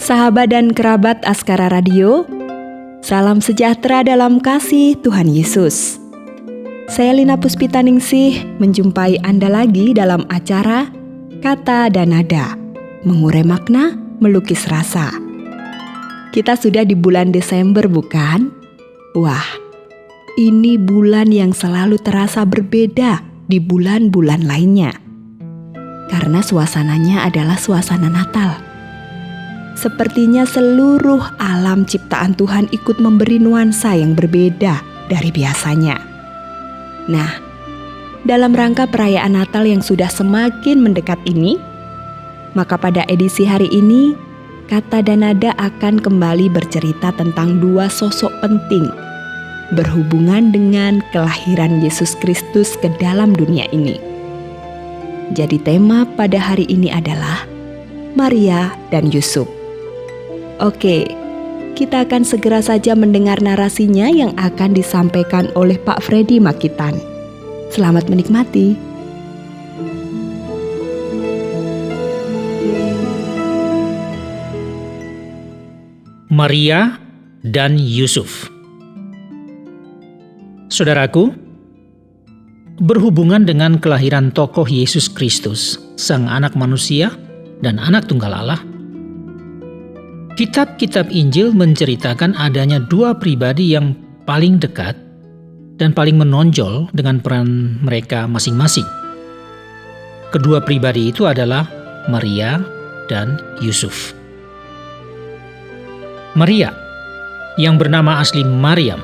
sahabat dan kerabat Askara Radio, salam sejahtera dalam kasih Tuhan Yesus. Saya Lina Puspitaningsih menjumpai Anda lagi dalam acara Kata dan Nada, mengurai makna, melukis rasa. Kita sudah di bulan Desember, bukan? Wah, ini bulan yang selalu terasa berbeda di bulan-bulan lainnya. Karena suasananya adalah suasana Natal. Sepertinya seluruh alam ciptaan Tuhan ikut memberi nuansa yang berbeda dari biasanya. Nah, dalam rangka perayaan Natal yang sudah semakin mendekat ini, maka pada edisi hari ini, Kata dan Nada akan kembali bercerita tentang dua sosok penting berhubungan dengan kelahiran Yesus Kristus ke dalam dunia ini. Jadi tema pada hari ini adalah Maria dan Yusuf. Oke, kita akan segera saja mendengar narasinya yang akan disampaikan oleh Pak Freddy Makitan. Selamat menikmati. Maria dan Yusuf. Saudaraku, berhubungan dengan kelahiran tokoh Yesus Kristus, Sang Anak Manusia dan Anak Tunggal Allah, kitab-kitab Injil menceritakan adanya dua pribadi yang paling dekat dan paling menonjol dengan peran mereka masing-masing. Kedua pribadi itu adalah Maria dan Yusuf. Maria, yang bernama asli Maryam,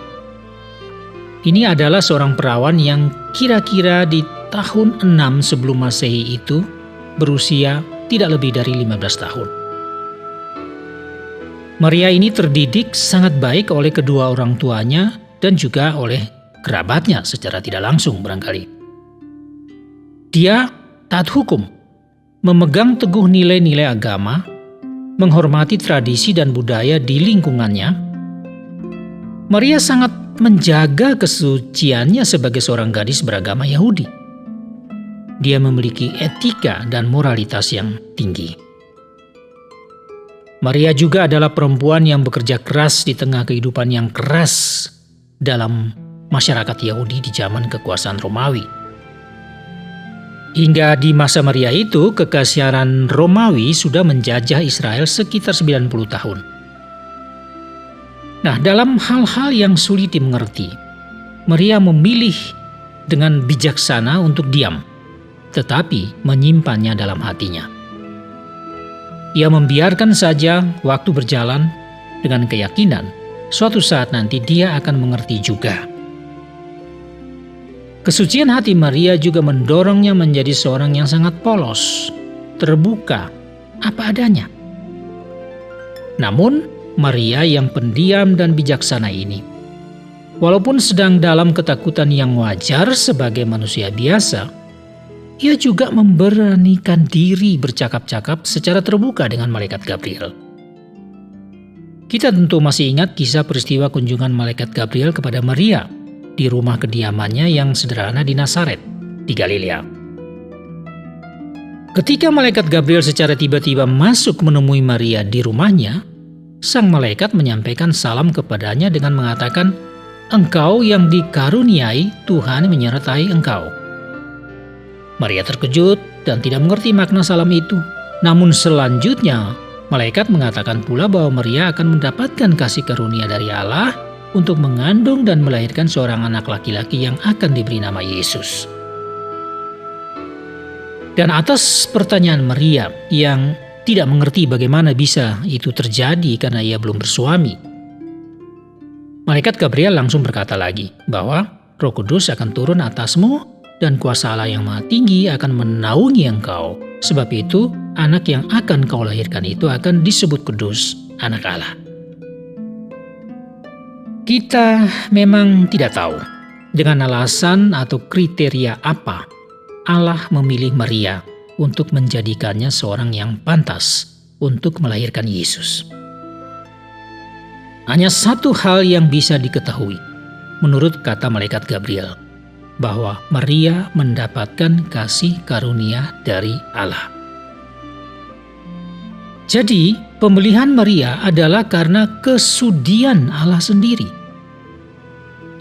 ini adalah seorang perawan yang kira-kira di tahun 6 sebelum Masehi itu berusia tidak lebih dari 15 tahun. Maria ini terdidik sangat baik oleh kedua orang tuanya dan juga oleh kerabatnya secara tidak langsung barangkali. Dia taat hukum, memegang teguh nilai-nilai agama, menghormati tradisi dan budaya di lingkungannya. Maria sangat menjaga kesuciannya sebagai seorang gadis beragama Yahudi. Dia memiliki etika dan moralitas yang tinggi. Maria juga adalah perempuan yang bekerja keras di tengah kehidupan yang keras dalam masyarakat Yahudi di zaman kekuasaan Romawi. Hingga di masa Maria itu, kekaisaran Romawi sudah menjajah Israel sekitar 90 tahun. Nah, dalam hal-hal yang sulit dimengerti, Maria memilih dengan bijaksana untuk diam, tetapi menyimpannya dalam hatinya. Ia membiarkan saja waktu berjalan dengan keyakinan suatu saat nanti dia akan mengerti juga. Kesucian hati Maria juga mendorongnya menjadi seorang yang sangat polos, terbuka, apa adanya. Namun, Maria yang pendiam dan bijaksana ini, walaupun sedang dalam ketakutan yang wajar sebagai manusia biasa, ia juga memberanikan diri bercakap-cakap secara terbuka dengan malaikat Gabriel. Kita tentu masih ingat kisah peristiwa kunjungan malaikat Gabriel kepada Maria di rumah kediamannya yang sederhana di Nazaret, di Galilea. Ketika malaikat Gabriel secara tiba-tiba masuk menemui Maria di rumahnya, sang malaikat menyampaikan salam kepadanya dengan mengatakan, "Engkau yang dikaruniai, Tuhan menyertai engkau." Maria terkejut dan tidak mengerti makna salam itu. Namun selanjutnya, malaikat mengatakan pula bahwa Maria akan mendapatkan kasih karunia dari Allah untuk mengandung dan melahirkan seorang anak laki-laki yang akan diberi nama Yesus. Dan atas pertanyaan Maria yang tidak mengerti bagaimana bisa itu terjadi karena ia belum bersuami, malaikat Gabriel langsung berkata lagi bahwa Roh Kudus akan turun atasmu dan kuasa Allah yang Maha Tinggi akan menaungi engkau. Sebab itu, anak yang akan kau lahirkan itu akan disebut kudus, anak Allah. Kita memang tidak tahu dengan alasan atau kriteria apa Allah memilih Maria untuk menjadikannya seorang yang pantas untuk melahirkan Yesus. Hanya satu hal yang bisa diketahui menurut kata malaikat Gabriel, bahwa Maria mendapatkan kasih karunia dari Allah. Jadi, pemilihan Maria adalah karena kesudian Allah sendiri.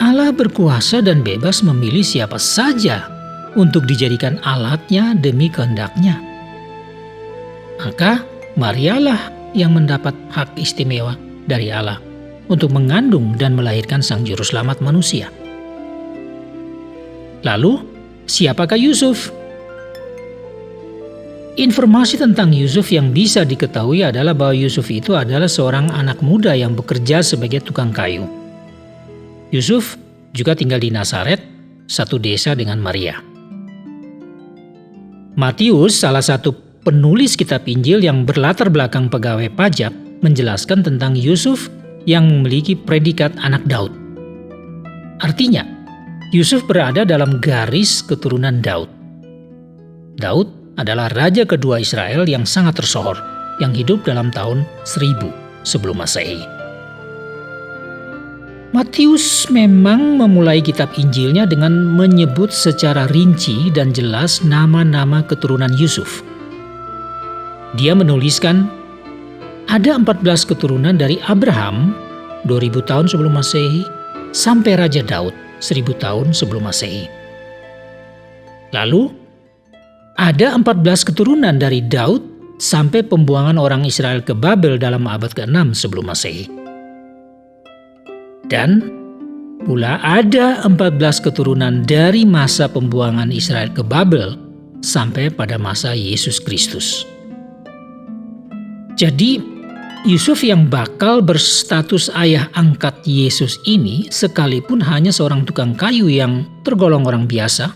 Allah berkuasa dan bebas memilih siapa saja untuk dijadikan alatnya demi kehendaknya. Maka Marialah yang mendapat hak istimewa dari Allah untuk mengandung dan melahirkan Sang Juru Selamat manusia. Lalu, siapakah Yusuf? Informasi tentang Yusuf yang bisa diketahui adalah bahwa Yusuf itu adalah seorang anak muda yang bekerja sebagai tukang kayu. Yusuf juga tinggal di Nazaret, satu desa dengan Maria. Matius, salah satu penulis kitab Injil yang berlatar belakang pegawai pajak, menjelaskan tentang Yusuf yang memiliki predikat anak Daud. Artinya, Yusuf berada dalam garis keturunan Daud. Daud adalah raja kedua Israel yang sangat tersohor, yang hidup dalam tahun 1000 sebelum Masehi. Matius memang memulai kitab Injilnya dengan menyebut secara rinci dan jelas nama-nama keturunan Yusuf. Dia menuliskan, ada 14 keturunan dari Abraham 2000 tahun sebelum Masehi sampai Raja Daud 1000 tahun sebelum Masehi. Lalu, ada 14 keturunan dari Daud sampai pembuangan orang Israel ke Babel dalam abad ke-6 sebelum Masehi. Dan pula ada 14 keturunan dari masa pembuangan Israel ke Babel sampai pada masa Yesus Kristus. Jadi, Yusuf yang bakal berstatus ayah angkat Yesus ini sekalipun hanya seorang tukang kayu yang tergolong orang biasa,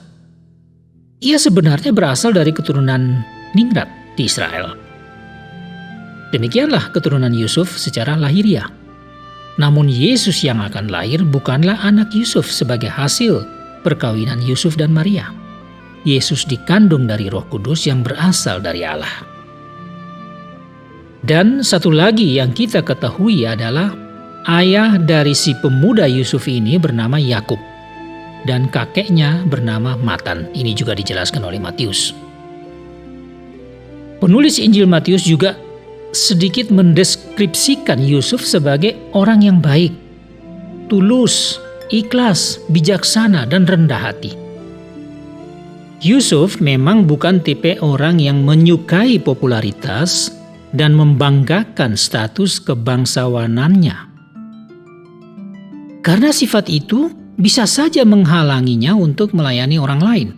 ia sebenarnya berasal dari keturunan ningrat di Israel. Demikianlah keturunan Yusuf secara lahiriah. Namun Yesus yang akan lahir bukanlah anak Yusuf sebagai hasil perkawinan Yusuf dan Maria. Yesus dikandung dari Roh Kudus yang berasal dari Allah. Dan satu lagi yang kita ketahui adalah ayah dari si pemuda Yusuf ini bernama Yakub. Dan kakeknya bernama Matan. Ini juga dijelaskan oleh Matius. Penulis Injil Matius juga sedikit mendeskripsikan Yusuf sebagai orang yang baik, tulus, ikhlas, bijaksana, dan rendah hati. Yusuf memang bukan tipe orang yang menyukai popularitas dan membanggakan status kebangsawanannya. Karena sifat itu bisa saja menghalanginya untuk melayani orang lain.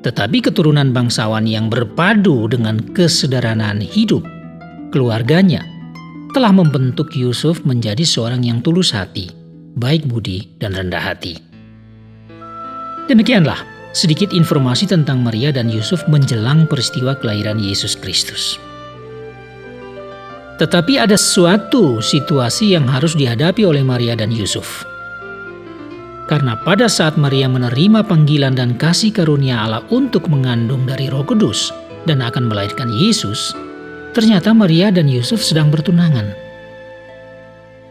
Tetapi keturunan bangsawan yang berpadu dengan kesederhanaan hidup keluarganya telah membentuk Yusuf menjadi seorang yang tulus hati, baik budi, dan rendah hati. Demikianlah sedikit informasi tentang Maria dan Yusuf menjelang peristiwa kelahiran Yesus Kristus. Tetapi ada suatu situasi yang harus dihadapi oleh Maria dan Yusuf. Karena pada saat Maria menerima panggilan dan kasih karunia Allah untuk mengandung dari Roh Kudus dan akan melahirkan Yesus, ternyata Maria dan Yusuf sedang bertunangan.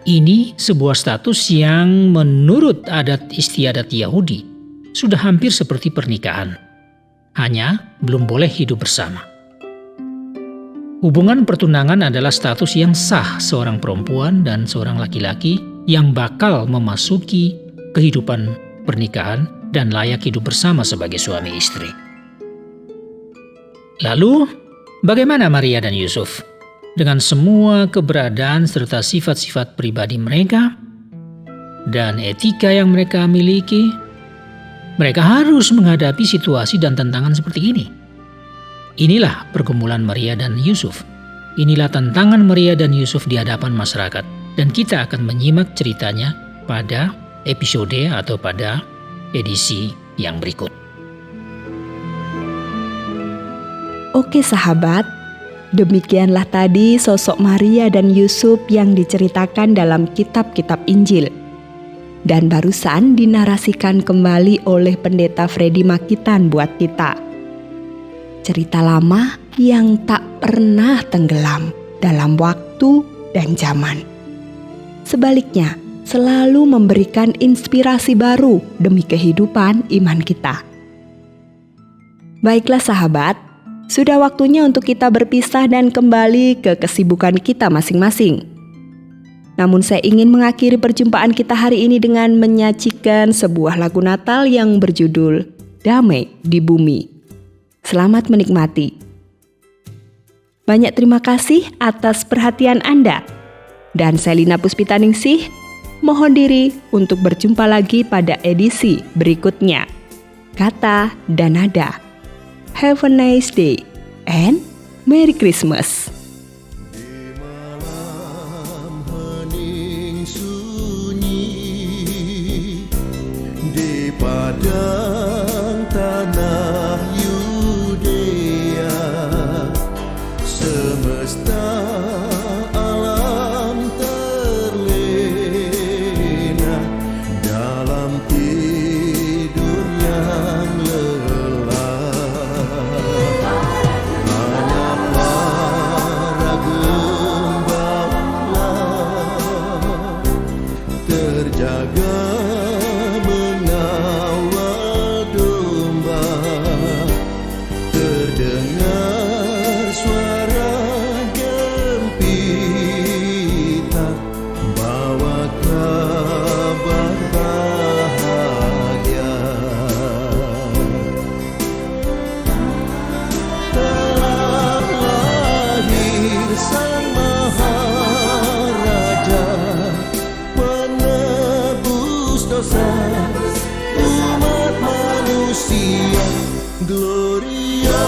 Ini sebuah status yang menurut adat istiadat Yahudi sudah hampir seperti pernikahan. Hanya belum boleh hidup bersama. Hubungan pertunangan adalah status yang sah seorang perempuan dan seorang laki-laki yang bakal memasuki kehidupan pernikahan dan layak hidup bersama sebagai suami istri. Lalu, bagaimana Maria dan Yusuf? Dengan semua keberadaan serta sifat-sifat pribadi mereka dan etika yang mereka miliki, mereka harus menghadapi situasi dan tantangan seperti ini. Inilah pergumulan Maria dan Yusuf. Inilah tantangan Maria dan Yusuf di hadapan masyarakat. Dan kita akan menyimak ceritanya pada episode atau pada edisi yang berikut. Oke sahabat, demikianlah tadi sosok Maria dan Yusuf yang diceritakan dalam kitab-kitab Injil. Dan barusan dinarasikan kembali oleh Pendeta Freddy Makitan buat kita. Cerita lama yang tak pernah tenggelam dalam waktu dan zaman. Sebaliknya, selalu memberikan inspirasi baru demi kehidupan iman kita. Baiklah sahabat, sudah waktunya untuk kita berpisah dan kembali ke kesibukan kita masing-masing. Namun saya ingin mengakhiri perjumpaan kita hari ini dengan menyajikan sebuah lagu Natal yang berjudul Damai di Bumi. Selamat menikmati. Banyak terima kasih atas perhatian Anda. Dan saya Lina Puspitaningsih mohon diri untuk berjumpa lagi pada edisi berikutnya. Kata dan nada. Have a nice day and Merry Christmas. Di malam hening sunyi, di padang tanah Yudea, semesta alam terlena dalam tidur yang lelap. Hanya para gembala terjaga mengawal domba. Terdengar suara gempita bawa kabar bahagia. Telah lahir Sang Maharaja, penebus dosa umat manusia. Gloria